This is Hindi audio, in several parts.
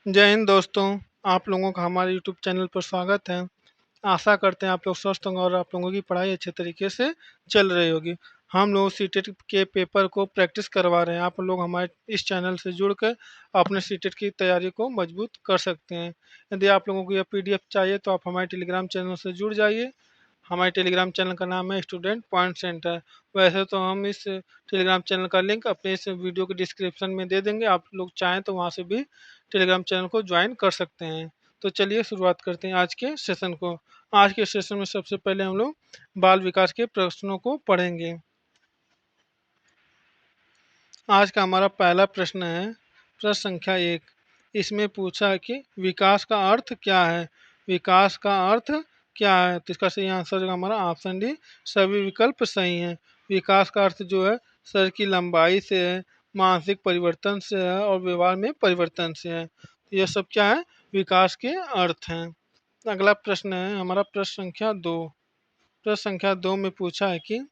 जय हिंद दोस्तों। आप लोगों का हमारे यूट्यूब चैनल पर स्वागत है। आशा करते हैं आप लोग स्वस्थ होंगे और आप लोगों की पढ़ाई अच्छे तरीके से चल रही होगी। हम लोग सीटेट के पेपर को प्रैक्टिस करवा रहे हैं। आप लोग हमारे इस चैनल से जुड़कर अपने सीटेट की तैयारी को मजबूत कर सकते हैं। यदि आप लोगों को यह पीडीएफ चाहिए तो आप हमारे टेलीग्राम चैनल से जुड़ जाइए। हमारे टेलीग्राम चैनल का नाम है स्टूडेंट पॉइंट सेंटर। वैसे तो हम इस टेलीग्राम चैनल का लिंक अपने इस वीडियो के डिस्क्रिप्शन में दे देंगे। आप लोग चाहें तो वहाँ से भी टेलीग्राम चैनल को ज्वाइन कर सकते हैं। तो चलिए शुरुआत करते हैं आज के सेशन को। आज के सेशन में सबसे पहले हम लोग बाल विकास के प्रश्नों को पढ़ेंगे। आज का हमारा पहला प्रश्न है प्रश्न संख्या 1। इसमें पूछा है कि विकास का अर्थ क्या है। विकास का अर्थ क्या है, तो इसका सही आंसर जो हमारा ऑप्शन डी सभी विकल्प सही हैं। विकास का अर्थ जो है शरीर की लंबाई से है, मानसिक परिवर्तन से है और व्यवहार में परिवर्तन से है। तो यह सब क्या है, विकास के अर्थ हैं। अगला प्रश्न है हमारा प्रश्न संख्या 2। प्रश्न संख्या 2 में पूछा है कि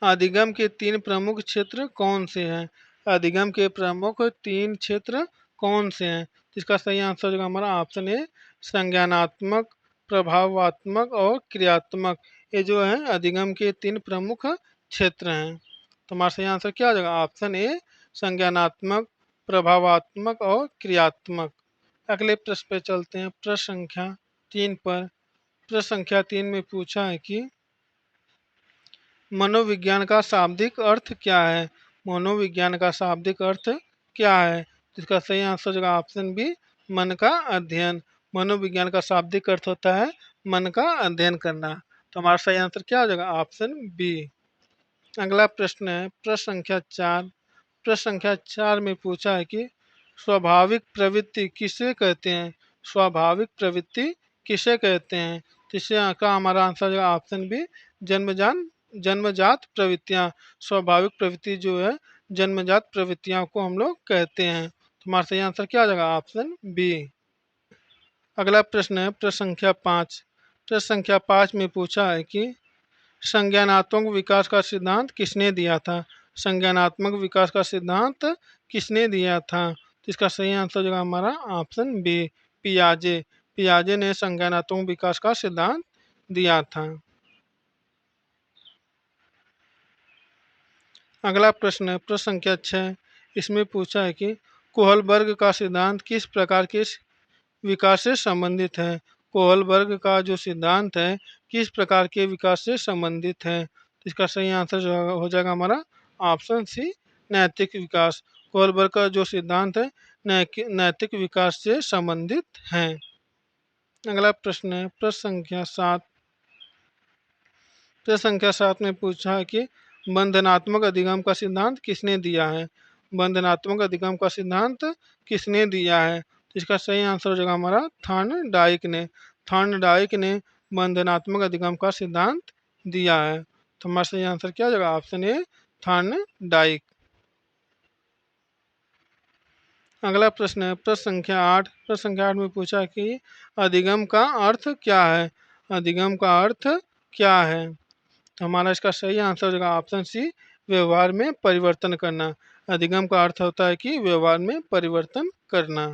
अधिगम के तीन प्रमुख क्षेत्र कौन से हैं। अधिगम के प्रमुख तीन क्षेत्र कौन से हैं। इसका सही आंसर जो हमारा ऑप्शन है संज्ञानात्मक, प्रभावात्मक और क्रियात्मक। ये जो है अधिगम के तीन प्रमुख क्षेत्र हैं। तो हमारा सही आंसर क्या हो जाएगा, ऑप्शन ए संज्ञानात्मक, प्रभावात्मक और क्रियात्मक। अगले प्रश्न पे चलते हैं प्रश्न संख्या 3 पर। प्रश्न संख्या 3 में पूछा है कि मनोविज्ञान का शाब्दिक अर्थ क्या है। मनोविज्ञान का शाब्दिक अर्थ क्या है। इसका सही आंसर जो ऑप्शन बी मन का अध्ययन। मनोविज्ञान का शाब्दिक अर्थ होता है मन का अध्ययन करना। तो हमारा सही आंसर क्या हो जाएगा, ऑप्शन बी। अगला प्रश्न है प्रश्न संख्या 4। प्रश्न संख्या 4 में पूछा है कि स्वाभाविक प्रवृत्ति किसे कहते हैं। स्वाभाविक प्रवृत्ति किसे कहते हैं। तो इससे का हमारा आंसर जो ऑप्शन बी जन्मजान जन्मजात प्रवृत्तियां। स्वाभाविक प्रवृत्ति जो है जन्मजात प्रवृत्तियों को हम लोग कहते हैं। तो हमारा सही आंसर क्या आ जाएगा, ऑप्शन बी। अगला प्रश्न है प्रश्न संख्या 5। प्रश्न संख्या 5 में पूछा है कि संज्ञानात्मक विकास का सिद्धांत किसने दिया था। संज्ञानात्मक विकास का सिद्धांत किसने दिया था। तो इसका सही आंसर जो हमारा ऑप्शन बी पियाजे। पियाजे ने संज्ञानात्मक विकास का सिद्धांत दिया था। अगला प्रश्न है प्रश्न संख्या 6। इसमें पूछा है कि कोहलबर्ग का सिद्धांत किस प्रकार के विकास से संबंधित है। कोहलबर्ग का जो सिद्धांत है किस प्रकार के विकास से संबंधित है। इसका सही आंसर जो हो जाएगा हमारा ऑप्शन सी नैतिक विकास। कोहलबर्ग का जो सिद्धांत है नैतिक विकास से संबंधित है। अगला प्रश्न है प्रश्न संख्या 7। प्रश्न संख्या 7 में पूछा है कि बंधनात्मक अधिगम का सिद्धांत किसने दिया है। बंधनात्मक अधिगम का सिद्धांत किसने दिया है। तो इसका सही आंसर हो जाएगा हमारा थॉर्नडाइक ने। थॉर्नडाइक ने बंधनात्मक अधिगम का सिद्धांत दिया है। तो हमारा सही आंसर क्या हो जाएगा, ऑप्शन ए थॉर्नडाइक। अगला प्रश्न है प्रश्न संख्या 8। प्रश्न संख्या 8 में पूछा कि अधिगम का अर्थ क्या है। अधिगम का अर्थ क्या है। तो हमारा इसका सही आंसर हो जाएगा ऑप्शन सी व्यवहार में परिवर्तन करना। अधिगम का अर्थ होता है कि व्यवहार में परिवर्तन करना।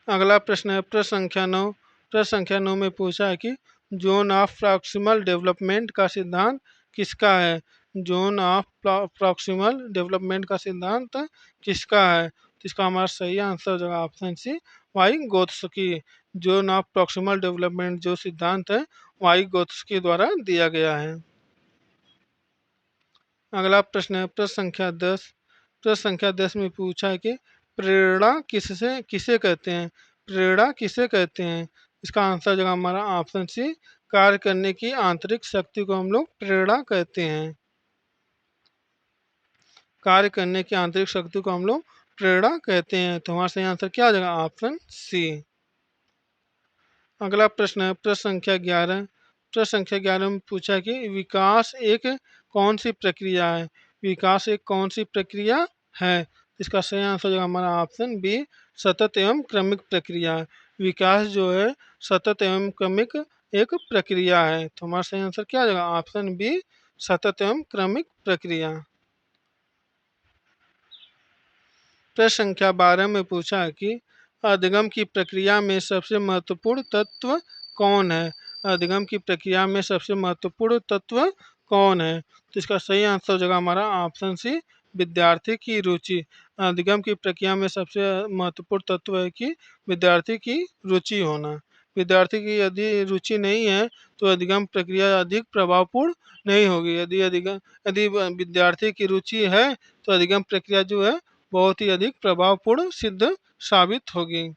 अगला प्रश्न है प्रश्न संख्या 9। प्रश्न संख्या 9 में पूछा है कि जोन ऑफ प्रॉक्सिमल डेवलपमेंट का सिद्धांत किसका है। जोन ऑफ प्रॉक्सिमल डेवलपमेंट का सिद्धांत किसका है। तो इसका हमारा सही आंसर जो है option C Vygotsky. Zone of proximal development जो सिद्धांत है वाई गोत्स्की द्वारा दिया गया है। अगला प्रश्न है प्रश्न संख्या 10। प्रश्न संख्या 10 में पूछा है कि प्रेरणा किसे कहते हैं। प्रेरणा किसे कहते हैं। इसका आंसर जो हमारा ऑप्शन सी कार्य करने की आंतरिक शक्ति को हम लोग प्रेरणा कहते हैं। कार्य करने की आंतरिक शक्ति को हम लोग प्रेरणा कहते हैं। तो हमारा सही आंसर क्या आ जाएगा, ऑप्शन सी। अगला प्रश्न है प्रश्न संख्या 11। प्रश्न संख्या 11 में पूछा कि विकास एक कौन सी प्रक्रिया है। विकास एक कौन सी प्रक्रिया है। इसका सही आंसर जो हमारा ऑप्शन बी सतत एवं क्रमिक प्रक्रिया है। विकास जो है सतत एवं क्रमिक एक प्रक्रिया है। तो हमारा सही आंसर क्या आ जाएगा, ऑप्शन बी सतत एवं क्रमिक प्रक्रिया। प्रश्न संख्या 12 में पूछा है कि अधिगम की प्रक्रिया में सबसे महत्वपूर्ण तत्व कौन है। अधिगम की प्रक्रिया में सबसे महत्वपूर्ण तत्व कौन है। तो इसका सही आंसर हो जाएगा हमारा ऑप्शन सी, विद्यार्थी की रुचि। अधिगम की प्रक्रिया में सबसे महत्वपूर्ण तत्व है कि विद्यार्थी की रुचि होना। विद्यार्थी की यदि रुचि नहीं है तो अधिगम प्रक्रिया अधिक प्रभावपूर्ण नहीं होगी। यदि विद्यार्थी की रुचि है तो अधिगम प्रक्रिया जो है बहुत ही अधिक प्रभावपूर्ण सिद्ध साबित होगी।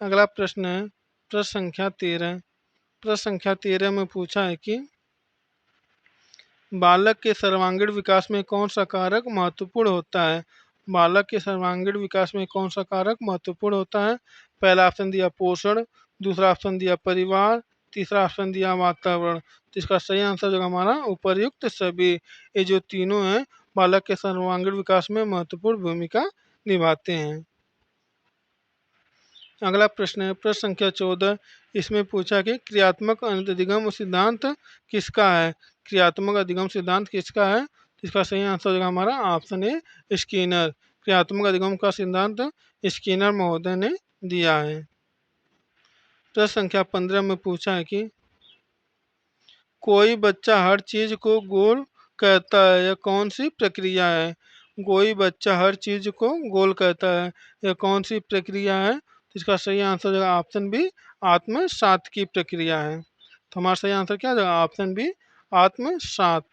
अगला प्रश्न है प्रश्न संख्या 13। प्रश्न संख्या 13 में पूछा है कि बालक के सर्वांगीण विकास में कौन सा कारक महत्वपूर्ण होता है। बालक के सर्वांगीण विकास में कौन सा कारक महत्वपूर्ण होता है। पहला ऑप्शन दिया पोषण, दूसरा ऑप्शन दिया परिवार, तीसरा ऑप्शन दिया वातावरण। तो इसका सही आंसर जो हमारा उपर्युक्त सभी। ये जो तीनों हैं बालक के सर्वांगीण विकास में महत्वपूर्ण भूमिका निभाते हैं। अगला प्रश्न है प्रश्न संख्या 14। इसमें पूछा कि क्रियात्मक अधिगम सिद्धांत किसका है। क्रियात्मक अधिगम सिद्धांत किसका है। इसका सही आंसर होगा हमारा ऑप्शन ए, स्किनर। क्रियात्मक अधिगम का सिद्धांत स्किनर महोदय ने दिया है। प्रश्न संख्या 15 में पूछा है कि कोई बच्चा हर चीज को गोल कहता है, यह कौन सी प्रक्रिया है। कोई बच्चा हर चीज को गोल कहता है, यह कौन सी प्रक्रिया है। तो इसका सही आंसर जो ऑप्शन बी, आत्मसात की प्रक्रिया है। तो हमारा सही आंसर क्या होगा ऑप्शन बी, आत्मसात।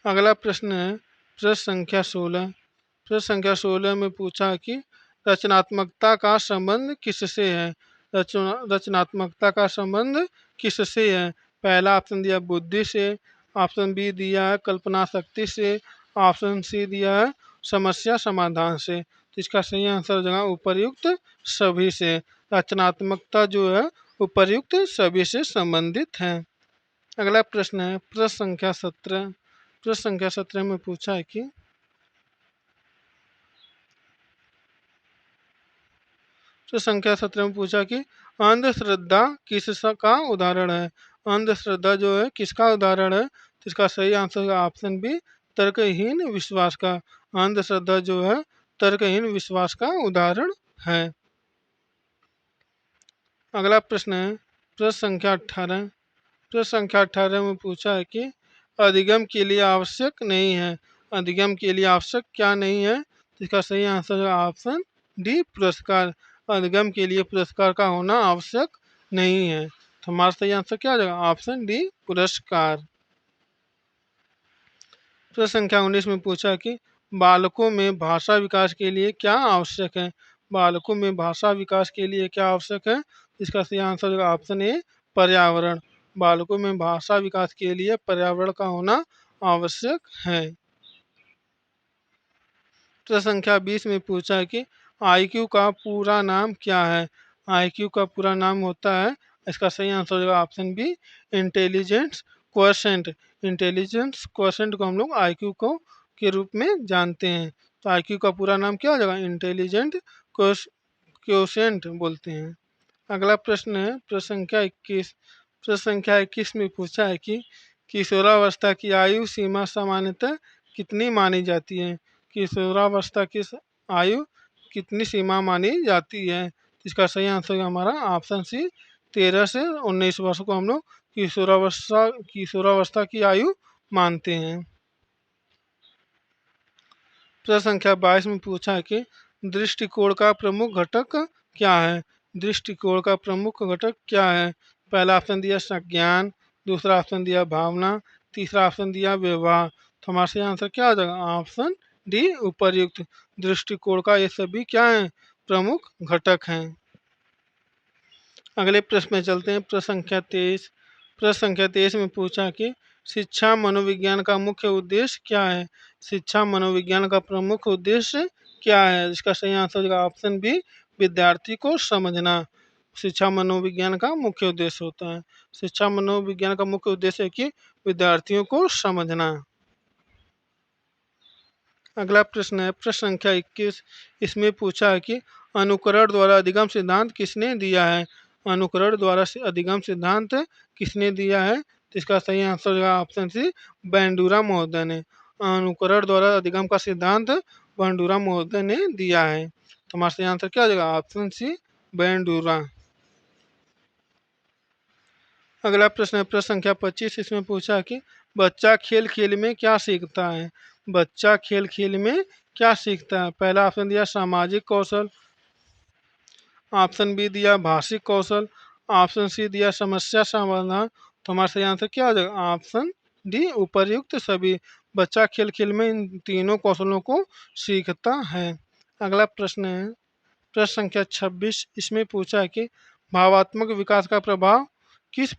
अगला प्रश्न है प्रश्न संख्या 16। प्रश्न संख्या 16 में पूछा कि रचनात्मकता का संबंध किससे है। रचनात्मकता का संबंध किससे है। पहला ऑप्शन दिया बुद्धि से, ऑप्शन बी दिया है कल्पना शक्ति से, ऑप्शन सी दिया है समस्या समाधान से। तो इसका सही आंसर जगह उपर्युक्त सभी से। रचनात्मकता जो है उपर्युक्त सभी से संबंधित है। अगला प्रश्न है प्रश्न संख्या 17। प्रश्न संख्या 17 में पूछा है कि प्रश्न संख्या 17 में पूछा कि अंधश्रद्धा किसका उदाहरण है। अंधश्रद्धा जो है किसका उदाहरण है। तो इसका सही आंसर है ऑप्शन बी, तर्कहीन विश्वास का। अंधश्रद्धा जो है तर्कहीन विश्वास का उदाहरण है। अगला प्रश्न है प्रश्न संख्या 18। प्रश्न संख्या 18 में पूछा है कि अधिगम के लिए आवश्यक नहीं है। अधिगम के लिए आवश्यक क्या नहीं है। तो इसका सही आंसर है ऑप्शन डी, पुरस्कार। अधिगम के लिए पुरस्कार का होना आवश्यक नहीं है। तो हमारा सही आंसर क्या आ जाएगा ऑप्शन डी, पुरस्कार। प्रश्न संख्या 19 में पूछा कि बालकों में भाषा विकास के लिए क्या आवश्यक है। बालकों में भाषा विकास के लिए क्या आवश्यक है। इसका सही आंसर होगा ऑप्शन ए, पर्यावरण। बालकों में भाषा विकास के लिए पर्यावरण का होना आवश्यक है। प्रश्न संख्या 20 में पूछा है कि आईक्यू का पूरा नाम क्या है। आईक्यू का पूरा नाम होता है, इसका सही आंसर होगा option B, intelligence quotient. Intelligence quotient को हम लोग आईक्यू को के रूप में जानते हैं। तो आईक्यू का पूरा नाम क्या हो जाएगा, इंटेलिजेंट क्वोशेंट बोलते हैं। अगला प्रश्न है प्रश्न संख्या 21। प्रश्न संख्या 21 में पूछा है कि किशोरावस्था की आयु सीमा सामान्यतः कितनी मानी जाती है। किशोरावस्था की आयु कितनी सीमा मानी जाती है। इसका सही आंसर है हमारा ऑप्शन सी, 13 से 19 वर्ष को हम लोग किशोरावस्था की आयु मानते हैं। प्रश्न संख्या 22 में पूछा है कि दृष्टिकोण का प्रमुख घटक क्या है। दृष्टिकोण का प्रमुख घटक क्या है। पहला ऑप्शन दिया संज्ञान, दूसरा ऑप्शन दिया भावना, तीसरा ऑप्शन दिया व्यवहार। तो हमारा सही आंसर क्या आ जाएगा ऑप्शन डी, उपर्युक्त। दृष्टिकोण का ये सभी क्या है, प्रमुख घटक हैं। अगले प्रश्न में चलते हैं प्रश्न संख्या 23। प्रश्न संख्या 23 में पूछा कि शिक्षा मनोविज्ञान का मुख्य उद्देश्य क्या है। शिक्षा मनोविज्ञान का प्रमुख उद्देश्य क्या है। इसका सही आंसर होगा ऑप्शन बी, विद्यार्थी को समझना। शिक्षा मनोविज्ञान का मुख्य उद्देश्य होता है। शिक्षा मनोविज्ञान का मुख्य उद्देश्य है कि विद्यार्थियों को समझना। अगला प्रश्न है प्रश्न संख्या 21। इसमें पूछा है कि अनुकरण द्वारा अधिगम सिद्धांत किसने दिया है। अनुकरण द्वारा अधिगम सिद्धांत किसने दिया है। तो इसका सही आंसर होगा ऑप्शन सी, बैंडूरा महोदय ने। अनुकरण द्वारा अधिगम का सिद्धांत बंडूरा महोदय ने दिया है। तो हमारा सही आंसर क्या हो जाएगा? Option C, Bandura. अगला प्रश्न है प्रश्न संख्या 25। इसमें पूछा कि बच्चा खेल खेल में क्या सीखता है? बच्चा खेल खेल में क्या सीखता है? पहला ऑप्शन दिया सामाजिक कौशल, ऑप्शन बी दिया भाषिक कौशल, ऑप्शन सी दिया समस्या समाधान। तो हमारा सही आंसर क्या हो जाएगा? ऑप्शन डी, उपर्युक्त सभी। बच्चा खेल खेल में इन तीनों कौशलों को सीखता है। अगला प्रश्न है प्रश्न संख्या 26। इसमें पूछा है कि भावात्मक विकास का प्रभाव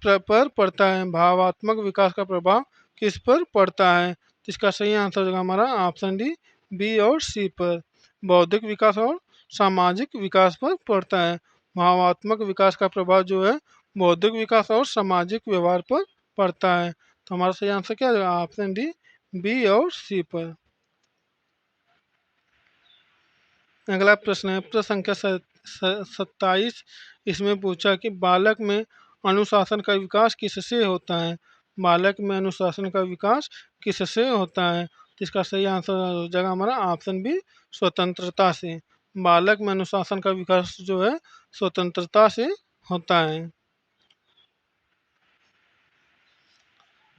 पर पड़ता है? भावात्मक विकास का प्रभाव किस पर पड़ता है? इसका सही आंसर होगा हमारा ऑप्शन डी, बी और सी पर। बौद्धिक विकास और सामाजिक विकास पर पड़ता है। भावात्मक विकास का प्रभाव जो है बौद्धिक विकास और सामाजिक व्यवहार पर पड़ता है। तो हमारा सही आंसर क्या होगा? ऑप्शन डी, बी और सी पर। अगला प्रश्न है प्रश्न संख्या 27। इसमें पूछा कि बालक में अनुशासन का विकास किससे होता है? बालक में अनुशासन का विकास किससे होता है? तो इसका सही आंसर हो जाएगा हमारा ऑप्शन बी, स्वतंत्रता से। बालक में अनुशासन का विकास जो है स्वतंत्रता से होता है।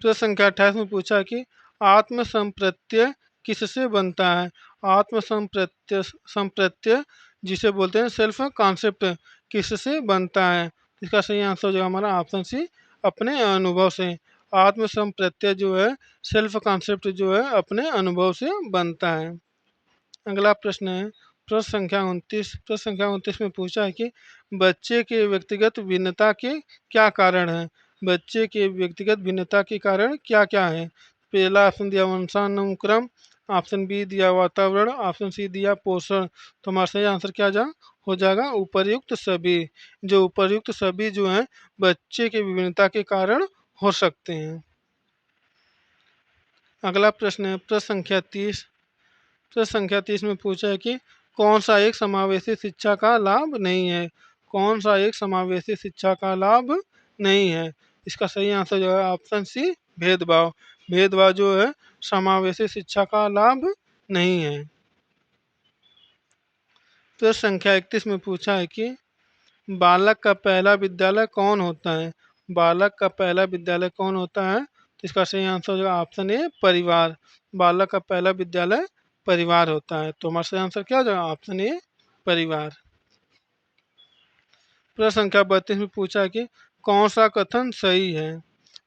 प्रश्न संख्या 28 में पूछा कि आत्म संप्रत्यय किससे बनता है? आत्म संप्रत्यय जिसे बोलते हैं सेल्फ कॉन्सेप्ट, किससे बनता है? इसका सही आंसर हो जाएगा हमारा ऑप्शन सी, अपने अनुभव से। आत्म संप्रत्यय जो है सेल्फ कॉन्सेप्ट जो है अपने अनुभव से बनता है। अगला प्रश्न है प्रश्न संख्या 29। प्रश्न संख्या 29 में पूछा है कि बच्चे के व्यक्तिगत भिन्नता के क्या कारण हैं? बच्चे के व्यक्तिगत भिन्नता के कारण क्या क्या है? पहला ऑप्शन दिया वंशानुक्रम, ऑप्शन बी दिया वातावरण, ऑप्शन सी दिया पोषण। तो हमारा सही आंसर क्या जा हो जाएगा? उपर्युक्त सभी। जो उपर्युक्त सभी जो हैं बच्चे के विभिन्नता के कारण हो सकते हैं। अगला प्रश्न है प्रश्न संख्या 30। प्रश्न संख्या 30 में पूछा है कि कौन सा एक समावेशी शिक्षा का लाभ नहीं है? कौन सा एक समावेशी शिक्षा का लाभ नहीं है? इसका सही आंसर जो है ऑप्शन सी, भेदभाव। भेदभाव जो है समावेशी शिक्षा का लाभ नहीं है। प्रश्न संख्या 31 में पूछा है कि बालक का पहला विद्यालय कौन होता है? बालक का पहला विद्यालय कौन होता है? तो इसका सही आंसर हो जाएगा ऑप्शन ए, परिवार। बालक का पहला विद्यालय परिवार होता है। तो हमारा सही आंसर क्या हो जाएगा? ऑप्शन ए, परिवार। प्रश्न संख्या 32 में पूछा कि कौन सा कथन सही है?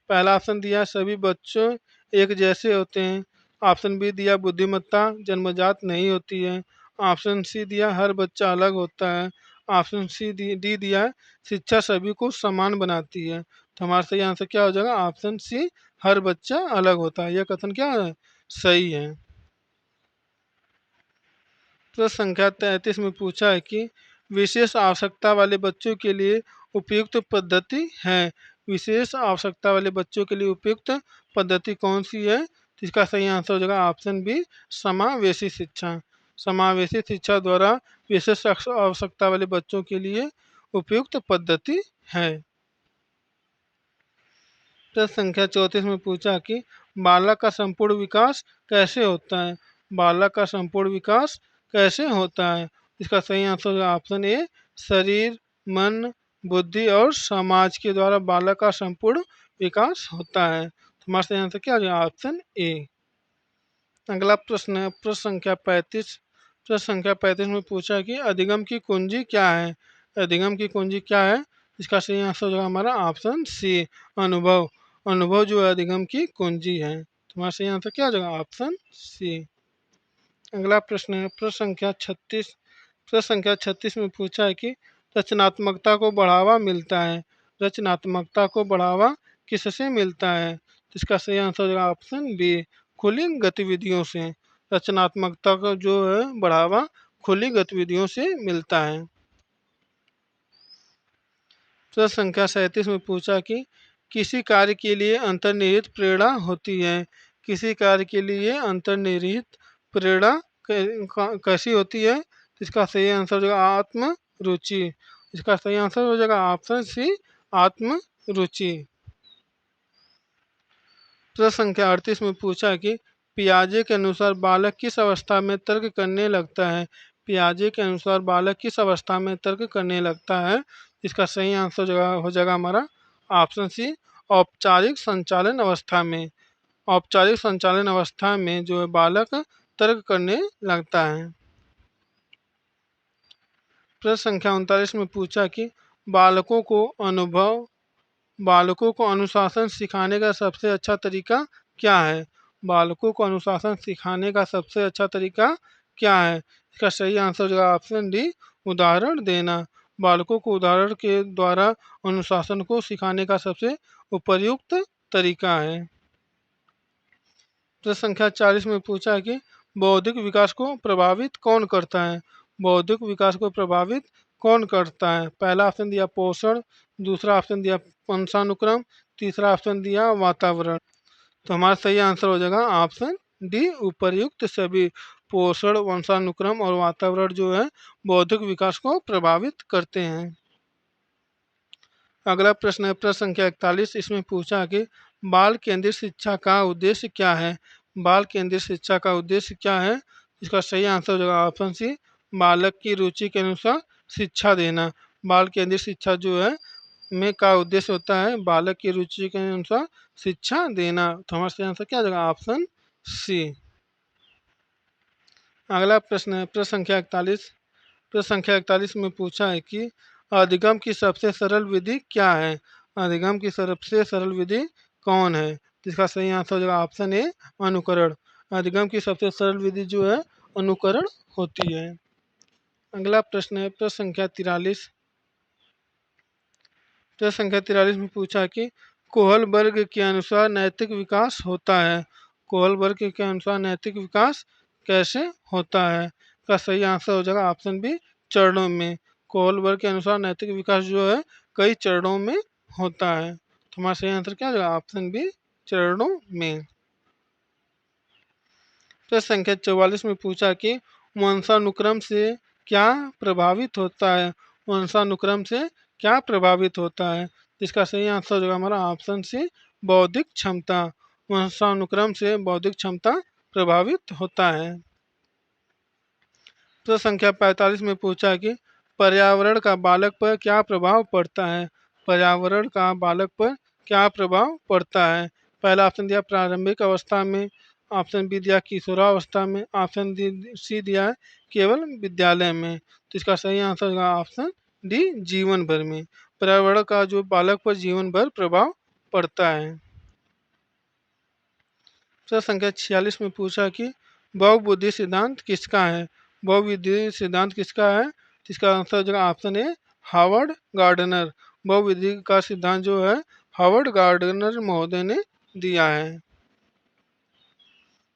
पहला ऑप्शन दिया सभी बच्चों एक जैसे होते हैं, ऑप्शन बी दिया बुद्धिमत्ता जन्मजात नहीं होती है, ऑप्शन सी दिया हर बच्चा अलग होता है, ऑप्शन सी डी दिया है शिक्षा सभी को समान बनाती है। तो हमारा सही आंसर क्या हो जाएगा? ऑप्शन सी, हर बच्चा अलग होता है। यह कथन क्या है? सही है। प्रश्न संख्या 33 में पूछा है कि विशेष आवश्यकता वाले बच्चों के लिए उपयुक्त पद्धति है? विशेष आवश्यकता वाले बच्चों के लिए उपयुक्त पद्धति कौन सी है? तो इसका सही आंसर हो जाएगा ऑप्शन बी, समावेशी शिक्षा। समावेशी शिक्षा द्वारा विशेष आवश्यकता वाले बच्चों के लिए उपयुक्त पद्धति है। प्रश्न संख्या 34 में पूछा कि बालक का संपूर्ण विकास कैसे होता है? बालक का संपूर्ण विकास कैसे होता है? इसका सही आंसर है ऑप्शन ए, शरीर, मन, बुद्धि और समाज के द्वारा बालक का संपूर्ण विकास होता है। तो हमारा सही आंसर क्या हो जाएगा? Option A. अगला प्रश्न है प्रश्न संख्या 35। प्रश्न संख्या 35 में पूछा कि अधिगम की कुंजी क्या है? अधिगम की कुंजी क्या है? इसका सही आंसर जो है हमारा ऑप्शन सी, अनुभव। अनुभव जो है अधिगम की कुंजी है। तुम्हारा सही आंसर क्या हो जाएगा? Option C. अगला प्रश्न है प्रश्न संख्या 36। प्रश्न संख्या 36 में पूछा है कि रचनात्मकता को बढ़ावा मिलता है? रचनात्मकता को बढ़ावा किससे मिलता है? इसका सही आंसर हो जाएगा ऑप्शन बी, खुली गतिविधियों से। रचनात्मकता का जो है बढ़ावा खुली गतिविधियों से मिलता है। प्रश्न संख्या 37 में पूछा कि किसी कार्य के लिए अंतर्निहित प्रेरणा होती है? किसी कार्य के लिए अंतर्निहित प्रेरणा कैसी होती है? इसका सही आंसर हो जाएगा आत्म रुचि। इसका सही आंसर हो जाएगा ऑप्शन सी, आत्म रुचि। प्रश्न संख्या 38 में पूछा कि पियाजे के अनुसार बालक किस अवस्था में तर्क करने लगता है? पियाजे के अनुसार बालक किस अवस्था में तर्क करने लगता है? इसका सही आंसर हो जाएगा हमारा ऑप्शन सी, औपचारिक संचालन अवस्था में। औपचारिक संचालन अवस्था में जो है बालक तर्क करने लगता है। प्रश्न संख्या 39 में पूछा कि बालकों को अनुभव बालकों को अनुशासन सिखाने का सबसे अच्छा तरीका क्या है? बालकों को अनुशासन सिखाने का सबसे अच्छा तरीका क्या है? इसका सही आंसर जो है ऑप्शन डी, उदाहरण देना। बालकों को उदाहरण के द्वारा अनुशासन को सिखाने का सबसे उपयुक्त तरीका है। प्रश्न संख्या 40 में पूछा है कि बौद्धिक विकास को प्रभावित कौन करता है? बौद्धिक विकास को प्रभावित कौन करता है? पहला ऑप्शन दिया पोषण, दूसरा ऑप्शन दिया वंशानुक्रम, तीसरा ऑप्शन दिया वातावरण। तो हमारा सही आंसर हो जाएगा ऑप्शन डी, उपर्युक्त सभी। पोषण, वंशानुक्रम और वातावरण जो है बौद्धिक विकास को प्रभावित करते हैं। अगला प्रश्न है प्रश्न संख्या 41। इसमें पूछा कि बाल केंद्रित शिक्षा का उद्देश्य क्या है? बाल केंद्रित शिक्षा का उद्देश्य क्या है? इसका सही आंसर हो जाएगा ऑप्शन सी, बालक की रुचि के अनुसार शिक्षा देना। बाल केंद्रित शिक्षा जो है में का उद्देश्य होता है बालक की रुचि के अनुसार शिक्षा देना। तो हमारा सही आंसर क्या हो जाएगा ऑप्शन सी। अगला प्रश्न है प्रश्न संख्या 41। प्रश्न संख्या 41 में पूछा है कि अधिगम की सबसे सरल विधि क्या है? अधिगम की सबसे सरल विधि कौन है? जिसका सही आंसर हो जाएगा ऑप्शन ए, अनुकरण। अधिगम की सबसे सरल विधि जो है अनुकरण होती है। अगला प्रश्न है प्रश्न संख्या 43। प्रश्न संख्या 43 में पूछा कि कोहल वर्ग के अनुसार नैतिक विकास होता है। कोहल वर्ग के अनुसार नैतिक विकास कैसे होता है? का सही आंसर हो जाएगा ऑप्शन बी, चरणों में। कोहल वर्ग के अनुसार नैतिक विकास जो है कई चरणों में होता है। तो हमारा सही आंसर क्या हो जाएगा ऑप्शन बी, चरणों में। प्रश्न संख्या 44 में पूछा कि वंशानुक्रम से क्या प्रभावित होता है? वंशानुक्रम से क्या प्रभावित होता है? इसका सही आंसर जो हमारा ऑप्शन सी, बौद्धिक क्षमता। वंशानुक्रम से बौद्धिक क्षमता प्रभावित होता है। प्रश्न संख्या 45 में पूछा कि पर्यावरण का बालक पर क्या प्रभाव पड़ता है? पर्यावरण का बालक पर क्या प्रभाव पड़ता है? पहला ऑप्शन दिया प्रारंभिक अवस्था में, ऑप्शन बी दिया किशोरावस्था में, ऑप्शन डी सी दिया है केवल विद्यालय में। तो इसका सही आंसर होगा ऑप्शन डी, जीवन भर में। पर्यावरण का जो बालक पर जीवन भर प्रभाव पड़ता है। प्रश्न संख्या 46 में पूछा कि बहुबुद्धि सिद्धांत किसका है? बहुविधि सिद्धांत किसका है? इसका आंसर जो ऑप्शन ए, हावर्ड गार्डनर। बहुविधि का सिद्धांत जो है हावर्ड गार्डनर महोदय ने दिया है।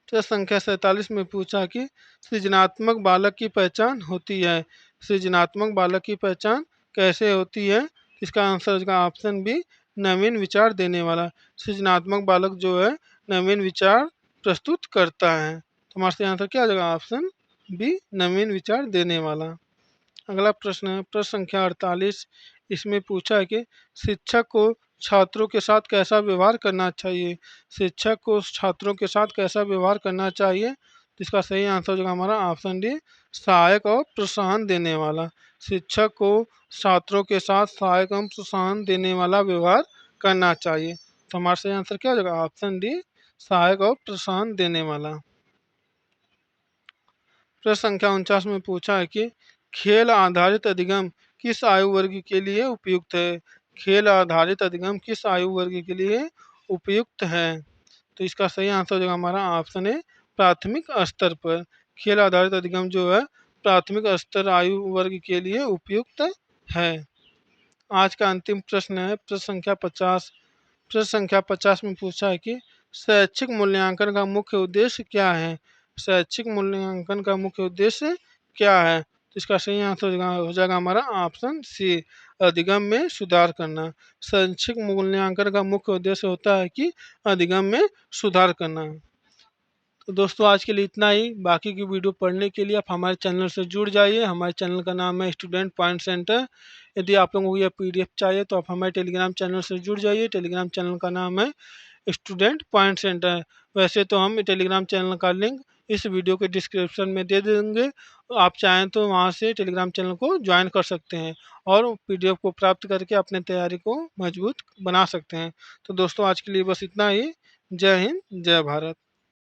प्रश्न संख्या 47 में पूछा कि सृजनात्मक बालक की पहचान होती है। सृजनात्मक बालक की पहचान कैसे होती है? इसका आंसर का ऑप्शन बी, नवीन विचार देने वाला। सृजनात्मक बालक जो है नवीन विचार प्रस्तुत करता है। तो हमारे आंसर क्या आ जाएगा ऑप्शन बी, नवीन विचार देने वाला। अगला प्रश्न है प्रश्न संख्या 48। इसमें पूछा है कि शिक्षक को छात्रों के साथ कैसा व्यवहार करना चाहिए? शिक्षक को छात्रों के साथ कैसा व्यवहार करना चाहिए? इसका सही आंसर जो हमारा ऑप्शन डी, सहायक और प्रोत्साहन देने वाला। शिक्षक को छात्रों के साथ सहायक एवं प्रोत्साहन देने वाला व्यवहार करना चाहिए। तो हमारा सही आंसर क्या हो जाएगा ऑप्शन डी, सहायक और प्रोत्साहन देने वाला। प्रश्न संख्या 49 में पूछा है कि खेल आधारित अधिगम किस आयु वर्ग के लिए उपयुक्त है? खेल आधारित अधिगम किस आयु वर्ग के लिए उपयुक्त है? तो इसका सही आंसर जो हमारा ऑप्शन है, प्राथमिक स्तर पर। खेल आधारित अधिगम जो है प्राथमिक स्तर आयु वर्ग के लिए उपयुक्त है। आज का अंतिम प्रश्न है प्रश्न संख्या 50। प्रश्न संख्या 50 में पूछा है कि शैक्षिक मूल्यांकन का मुख्य उद्देश्य क्या है? शैक्षिक मूल्यांकन का मुख्य उद्देश्य क्या है? तो इसका सही आंसर हो जाएगा हमारा ऑप्शन सी, अधिगम में सुधार करना। शैक्षिक मूल्यांकन का मुख्य उद्देश्य होता है कि अधिगम में सुधार करना। तो दोस्तों आज के लिए इतना ही। बाकी की वीडियो पढ़ने के लिए आप हमारे चैनल से जुड़ जाइए। हमारे चैनल का नाम है स्टूडेंट पॉइंट सेंटर। यदि आप लोगों को यह PDF चाहिए तो आप हमारे टेलीग्राम चैनल से जुड़ जाइए। टेलीग्राम चैनल का नाम है स्टूडेंट पॉइंट सेंटर। वैसे तो हम टेलीग्राम चैनल का लिंक इस वीडियो के डिस्क्रिप्शन में दे देंगे, आप चाहें तो वहाँ से टेलीग्राम चैनल को ज्वाइन कर सकते हैं और पीडीएफ को प्राप्त करके अपने तैयारी को मजबूत बना सकते हैं। तो दोस्तों आज के लिए बस इतना ही। जय हिंद, जय भारत।